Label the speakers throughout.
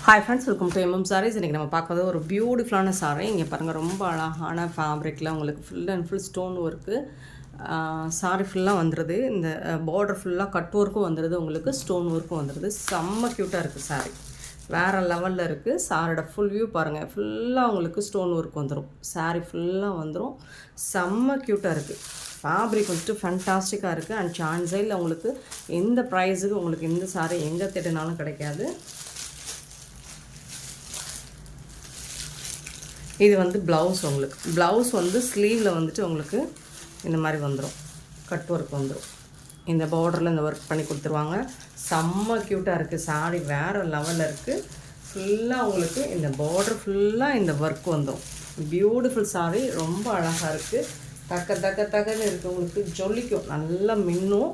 Speaker 1: Hi friends, welcome to MM sarees. இன்றைக்கி நம்ம பார்க்குறது ஒரு பியூட்டிஃபுல்லான சாரீ. இங்கே பாருங்கள், ரொம்ப அழகான ஃபேப்ரிக்கில் உங்களுக்கு full and full stone work. Sari ஃபுல்லாக வந்துடுது. இந்த பார்டர் ஃபுல்லாக கட் ஒர்க்கும் வந்துடுது, உங்களுக்கு ஸ்டோன் ஒர்க்கும் வந்துடுது. செம்ம க்யூட்டாக இருக்குது சாரீ, வேறு லெவலில் இருக்குது. சாரியோட ஃபுல் வியூ பாருங்கள், ஃபுல்லாக உங்களுக்கு ஸ்டோன் ஒர்க் வந்துடும். சாரீ ஃபுல்லாக வந்துடும். செம்ம க்யூட்டாக இருக்குது. ஃபேப்ரிக் வந்துட்டு ஃபேண்டாஸ்டிக்காக இருக்குது. அண்ட் சான்ஸையில் உங்களுக்கு எந்த ப்ரைஸுக்கு உங்களுக்கு இந்த சாரீ எங்கே தேடினாலும் கிடைக்காது. இது வந்து ப்ளவுஸ். உங்களுக்கு ப்ளவுஸ் வந்து ஸ்லீவில் வந்துட்டு உங்களுக்கு இந்த மாதிரி வந்துடும், கட் ஒர்க் வந்துடும். இந்த பார்டரில் இந்த ஒர்க் பண்ணி கொடுத்துருவாங்க. செம்ம க்யூட்டாக இருக்குது சாரீ, வேறு லெவலில் இருக்குது. ஃபுல்லாக உங்களுக்கு இந்த பார்டர் ஃபுல்லாக இந்த ஒர்க் வந்துடும். பியூட்டிஃபுல் சாரீ, ரொம்ப அழகாக இருக்குது. தக்கன்னு இருக்குது, உங்களுக்கு ஜொலிக்கும், நல்லா மின்னும்.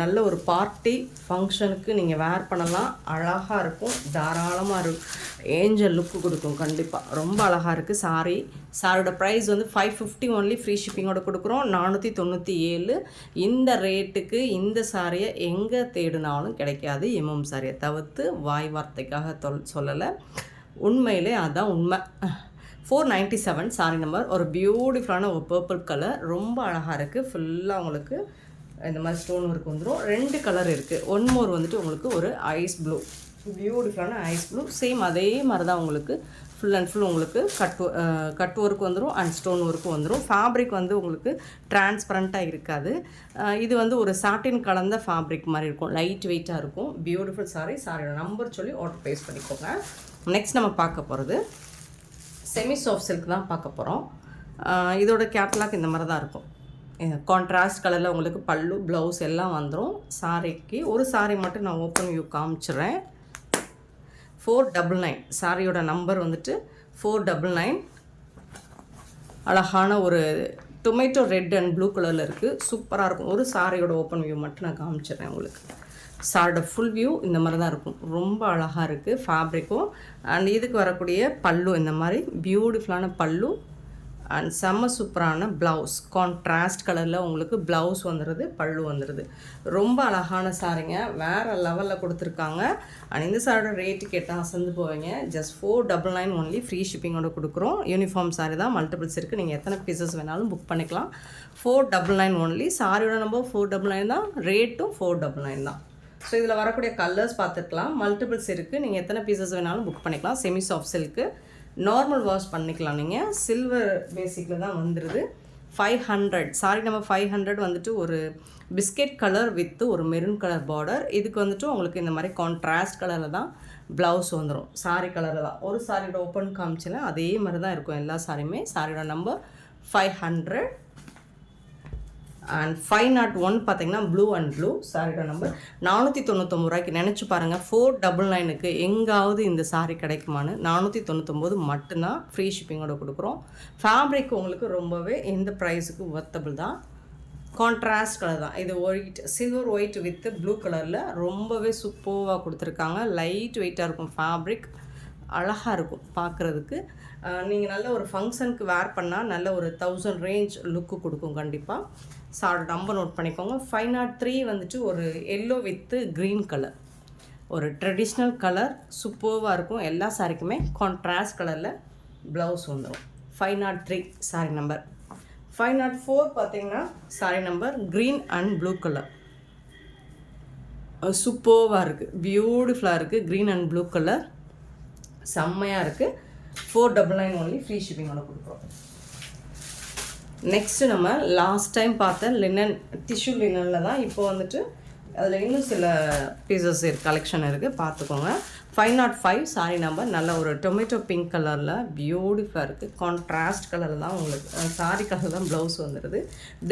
Speaker 1: நல்ல ஒரு பார்ட்டி ஃபங்க்ஷனுக்கு நீங்கள் வேர் பண்ணலாம். அழகாக இருக்கும், தாராளமாக இருக்கும், ஏஞ்சல் லுக்கு கொடுக்கும். கண்டிப்பாக ரொம்ப அழகாக இருக்குது சாரீ. சாரியோட ப்ரைஸ் வந்து 550 ஒன்லி, ஃப்ரீ ஷிப்பிங்கோட கொடுக்குறோம். 497. இந்த ரேட்டுக்கு இந்த சாரியை எங்கே தேடினாலும் கிடைக்காது. எம்எம் சாரியை தவிர்த்து வாய் வார்த்தைக்காக சொல்லலை, உண்மையிலே அதுதான் உண்மை. 497 சாரி நம்பர். ஒரு பியூட்டிஃபுல்லான ஒரு பர்பிள் கலர், ரொம்ப அழகாக இருக்குது. ஃபுல்லாக உங்களுக்கு இந்த மாதிரி ஸ்டோன் ஒர்க் வந்துடும். 2 கலர் இருக்குது. ஒன் மோர் வந்துட்டு உங்களுக்கு ஒரு ஐஸ் ப்ளூ, பியூட்டிஃபுல்லான ஐஸ் ப்ளூ. சேம் அதே மாதிரி தான் உங்களுக்கு ஃபுல் அண்ட் ஃபுல் உங்களுக்கு கட் ஒர்க் வந்துடும் அண்ட் ஸ்டோன் ஒர்க்கும் வந்துடும். ஃபேப்ரிக் வந்து உங்களுக்கு டிரான்ஸ்பரண்ட்டாக இருக்காது. இது வந்து ஒரு சாட்டின் கலந்த ஃபேப்ரிக் மாதிரி இருக்கும், லைட் வெயிட்டாக இருக்கும். பியூட்டிஃபுல் சாரீ. சாரியோட நம்பர் சொல்லி ஆர்டர் ப்ளேஸ் பண்ணிக்கோங்க. நெக்ஸ்ட் நம்ம பார்க்க போகிறது செமி சாஃப்ட் சில்க் தான் பார்க்க போகிறோம். இதோட கேட்லாக் இந்த மாதிரி தான் இருக்கும். கான்ட்ராஸ்ட் கலரில் உங்களுக்கு பல்லு, ப்ளவுஸ் எல்லாம் வந்துடும். சாரிக்கு ஒரு சாரீ மட்டும் நான் ஓப்பன் வியூ காமிச்சிட்றேன். 499 சாரியோட நம்பர் வந்துட்டு 499. அழகான ஒரு டொமேட்டோ ரெட் அண்ட் ப்ளூ கலரில் இருக்குது, சூப்பராக இருக்கும். ஒரு சாரியோட ஓப்பன் வியூ மட்டும் நான் காமிச்சிட்றேன் உங்களுக்கு. சாரியோட ஃபுல் வியூ இந்த மாதிரி தான் இருக்கும். ரொம்ப அழகாக இருக்குது ஃபேப்ரிக்கும். அண்ட் இதுக்கு வரக்கூடிய பல்லு இந்த மாதிரி பியூட்டிஃபுல்லான பல்லு அண்ட் செம்ம சூப்பரான ப்ளவுஸ். கான்ட்ராஸ்ட் கலரில் உங்களுக்கு ப்ளவுஸ் வந்துடுது, பல்லு வந்துடுது. ரொம்ப அழகான சாரிங்க, வேறு லெவலில் கொடுத்துருக்காங்க. அண்ட் இந்த சாரியோட ரேட்டு கேட்டால் அசந்து போவீங்க. ஜஸ்ட் 499 ஒன்லி, ஃப்ரீ ஷிப்பிங்கோட கொடுக்குறோம். யூனிஃபார்ம் சாரி தான், மல்டிபிள்ஸ் இருக்குது, நீங்கள் எத்தனை பீசஸ் வேணாலும் புக் பண்ணிக்கலாம். 499 ஒன்லி. சாரியோட நம்பர் 499 தான், ரேட்டும் 499 தான். ஸோ இதில் வரக்கூடிய கலர்ஸ் பார்த்துக்கலாம். மல்டிபிள்ஸ் இருக்குது, நீங்கள் எத்தனை பீசஸ் வேணாலும் புக் பண்ணிக்கலாம். Semi soft silk, normal wash பண்ணிக்கலாம். நீங்கள் சில்வர் பேசிக்கில் தான் வந்துடுது. 500 சாரி நம்பர் 500 வந்துட்டு ஒரு பிஸ்கெட் கலர் வித் ஒரு மெரூன் கலர் பார்டர். இதுக்கு வந்துட்டு உங்களுக்கு இந்த மாதிரி கான்ட்ராஸ்ட் கலரில் தான் ப்ளவுஸ் வந்துடும். சாரி கலரில் தான். ஒரு சாரியோட ஓப்பன் காமிச்சினா அதே மாதிரி தான் இருக்கும் எல்லா சாரியுமே. சாரியோட நம்பர் 500. அண்ட் 501 பார்த்தீங்கன்னா ப்ளூ அண்ட் ப்ளூ. சாரியோட நம்பர் 499 ரூபாய்க்கு. நினச்சி பாருங்கள், 499க்கு எங்காவது இந்த சாரீ கிடைக்குமான்னு. 499 மட்டும்தான், ஃப்ரீ ஷிப்பிங்கோட கொடுக்குறோம். ஃபேப்ரிக் உங்களுக்கு ரொம்பவே இந்த ப்ரைஸுக்கு ஒர்த்தபிள் தான். கான்ட்ராஸ்ட் கலர் தான் இது, white silver white with blue கலரில் ரொம்பவே சூப்பராக கொடுத்துருக்காங்க. லைட் வெயிட்டாக இருக்கும் ஃபேப்ரிக், அழகாக இருக்கும் பார்க்குறதுக்கு. நீங்கள் நல்ல ஒரு ஃபங்க்ஷனுக்கு வேர் பண்ணால் நல்ல ஒரு 1000 ரேஞ்ச் லுக்கு கொடுக்கும் கண்டிப்பாக. சாரோட நம்பர் நோட் பண்ணிக்கோங்க. 503 வந்துட்டு ஒரு எல்லோ வித்து க்ரீன் கலர், ஒரு ட்ரெடிஷ்னல் கலர், சூப்பராக இருக்கும். எல்லா சாரிக்குமே கான்ட்ராஸ்ட் கலரில் ப்ளவுஸ் வந்துடும். 503 சாரி நம்பர். 504 பார்த்தீங்கன்னா sorry number green and blue colour, சூப்பராக இருக்குது, பியூட்டிஃபுல்லாக இருக்குது. க்ரீன் அண்ட் ப்ளூ கலர் செம்மையாக இருக்குது. 499 ஒன்லி, ஃப்ரீ ஷிப்பிங்கோட கொடுக்குறோம். நெக்ஸ்ட்டு நம்ம லாஸ்ட் டைம் பார்த்த லினன், டிஷ்யூ லினனில் தான் இப்போ வந்துட்டு அதில் இன்னும் சில பீசஸ் கலெக்ஷன் இருக்குது, பார்த்துக்கோங்க. 505 சாரி நம்பர். நல்ல ஒரு டொமேட்டோ பிங்க் கலரில் பியூட்டிஃபுல்லாக இருக்குது. கான்ட்ராஸ்ட் கலரில் தான் உங்களுக்கு சாரி கலர் தான் ப்ளவுஸ் வந்துடுது.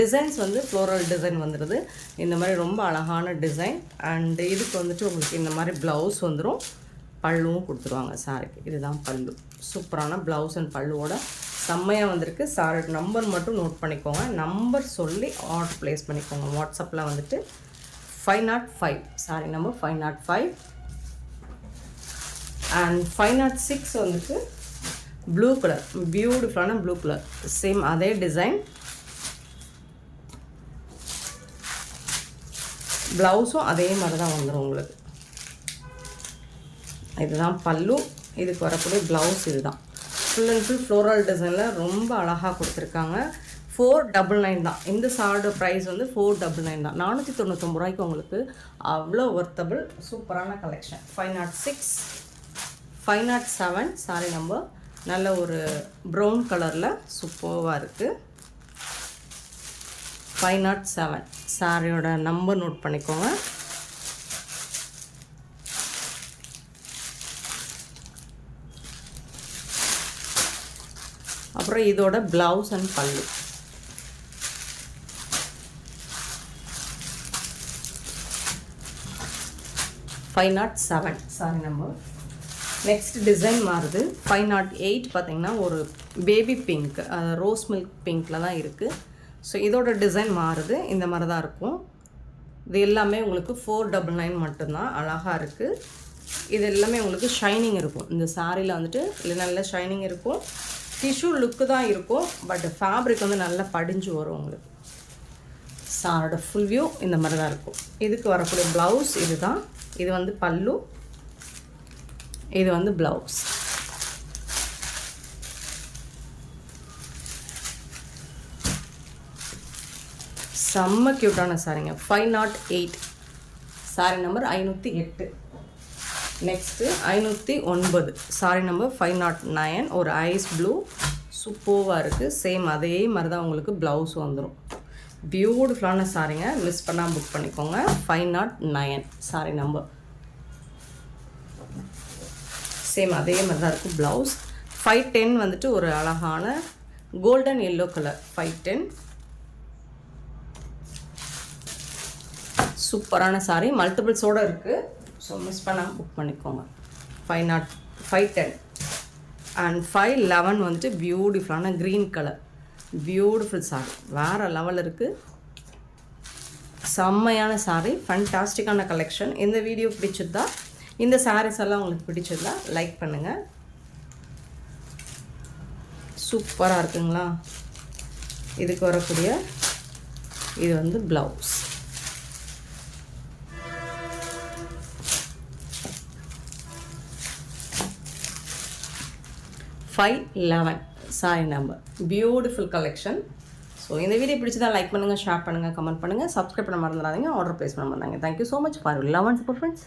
Speaker 1: டிசைன்ஸ் வந்து ஃப்ளோரல் டிசைன் வந்துடுது, இந்த மாதிரி ரொம்ப அழகான டிசைன். அண்டு இதுக்கு வந்துட்டு உங்களுக்கு இந்த மாதிரி ப்ளவுஸ் வந்துடும், பல்லுவும் கொடுத்துருவாங்க சாரிக்கு. இதுதான் பல்லு, சூப்பரான ப்ளவுஸ் அண்ட் பல்லுவோட செம்மையாக வந்திருக்கு. சாரோட நம்பர் மட்டும் நோட் பண்ணிக்கோங்க. நம்பர் சொல்லி ஆர்டர் ப்ளேஸ் பண்ணிக்கோங்க. வாட்ஸ்அப்பில் வந்துட்டு 505 சாரி நம்பர் 505. அண்ட் 506 வந்துட்டு ப்ளூ கலர், பியூட்டிஃபுல்லான ப்ளூ கலர், சேம் அதே டிசைன். ப்ளவுஸும் அதே மாதிரி தான் வந்துடும் உங்களுக்கு. இதுதான் பல்லு. இதுக்கு வரக்கூடிய ப்ளவுஸ் இதுதான். ஃபுல் அண்ட் ஃபுல் ஃப்ளோரல் டிசைனில் ரொம்ப அழகாக கொடுத்துருக்காங்க. 499 தான். இந்த சாரோட ப்ரைஸ் வந்து 499 தான். 499 ரூபாய்க்கு உங்களுக்கு அவ்வளோ ஒர்த்தபிள் சூப்பரான கலெக்ஷன். 506 507 sorry number. நல்ல ஒரு ப்ரௌன் கலரில் சூப்பராக இருக்குது. 507 சாரியோட நம்பர் நோட் பண்ணிக்கோங்க. அப்புறம் இதோட ப்ளவுஸ் அண்ட் பல்லு. $507 சாரி நம்பர். நெக்ஸ்ட் டிசைன் மாறுது. 508 பார்த்திங்கன்னா ஒரு பேபி பிங்க், ரோஸ் மில்க் பிங்க்கில் தான் இருக்குது. ஸோ இதோட டிசைன் மாறுது. இந்த மாதிரி தான் இருக்கும். இது எல்லாமே உங்களுக்கு 499 மட்டும்தான். அழகாக இருக்குது. இது எல்லாமே உங்களுக்கு ஷைனிங் இருக்கும். இந்த சாரியில் வந்துட்டு இல்லை நல்ல ஷைனிங் இருக்கும். டிஷ்யூ லுக்கு தான் இருக்கும். பட் ஃபேப்ரிக் வந்து நல்லா படிஞ்சு வரும் உங்களுக்கு. சாரோட ஃபுல் வியூ இந்த மாதிரி தான் இருக்கும். இதுக்கு வரக்கூடிய ப்ளவுஸ் இது தான். இது வந்து பல்லு, இது வந்து ப்ளவுஸ். செம்ம க்யூட்டான சாரிங்க. 508 sorry number 508. Next 509 sorry number 509. ஒரு ஐஸ் ப்ளூ சூப்பராக இருக்குது. சேம் அதே மாதிரி தான் உங்களுக்கு ப்ளவுஸ் வந்துடும். பியூட்டிஃபுல்லான சாரிங்க. மிஸ் பண்ணால் புக் பண்ணிக்கோங்க. 509 சாரி நம்பர். சேம் அதே மாதிரி தான் இருக்குது ப்ளவுஸ். 510 வந்துட்டு ஒரு அழகான கோல்டன் எல்லோ கலர். 510 சூப்பரான சாரி. மல்டிபிள்ஸோடு இருக்குது. ஸோ மிஸ் பண்ணாமல் புக் பண்ணிக்கோங்க. 510 அண்ட் 511 வந்துட்டு பியூட்டிஃபுல்லான க்ரீன் கலர். Beautiful sorry. வேறு லெவல் இருக்குது. செம்மையான சாரி. ஃபண்டாஸ்டிக்கான கலெக்ஷன். இந்த வீடியோ பிடிச்சிருந்தா, இந்த சாரீஸ் எல்லாம் உங்களுக்கு பிடிச்சிருந்தா லைக் பண்ணுங்கள். சூப்பராக இருக்குங்களா? இதுக்கு வரக்கூடிய இது வந்து blouse. 511 sari number. Beautiful collection. So இந்த வீடியோ பிடிச்சதா லைக் பண்ணுங்கள், ஷேர் பண்ணுங்கள், கமெண்ட் பண்ணுங்கள், சப்ஸ்கிரைப் பண்ண மறந்துடாதீங்க, ஆர்டர் ப்ளேஸ் பண்ண மறந்தாங்க. Thank you so much for love and support friends.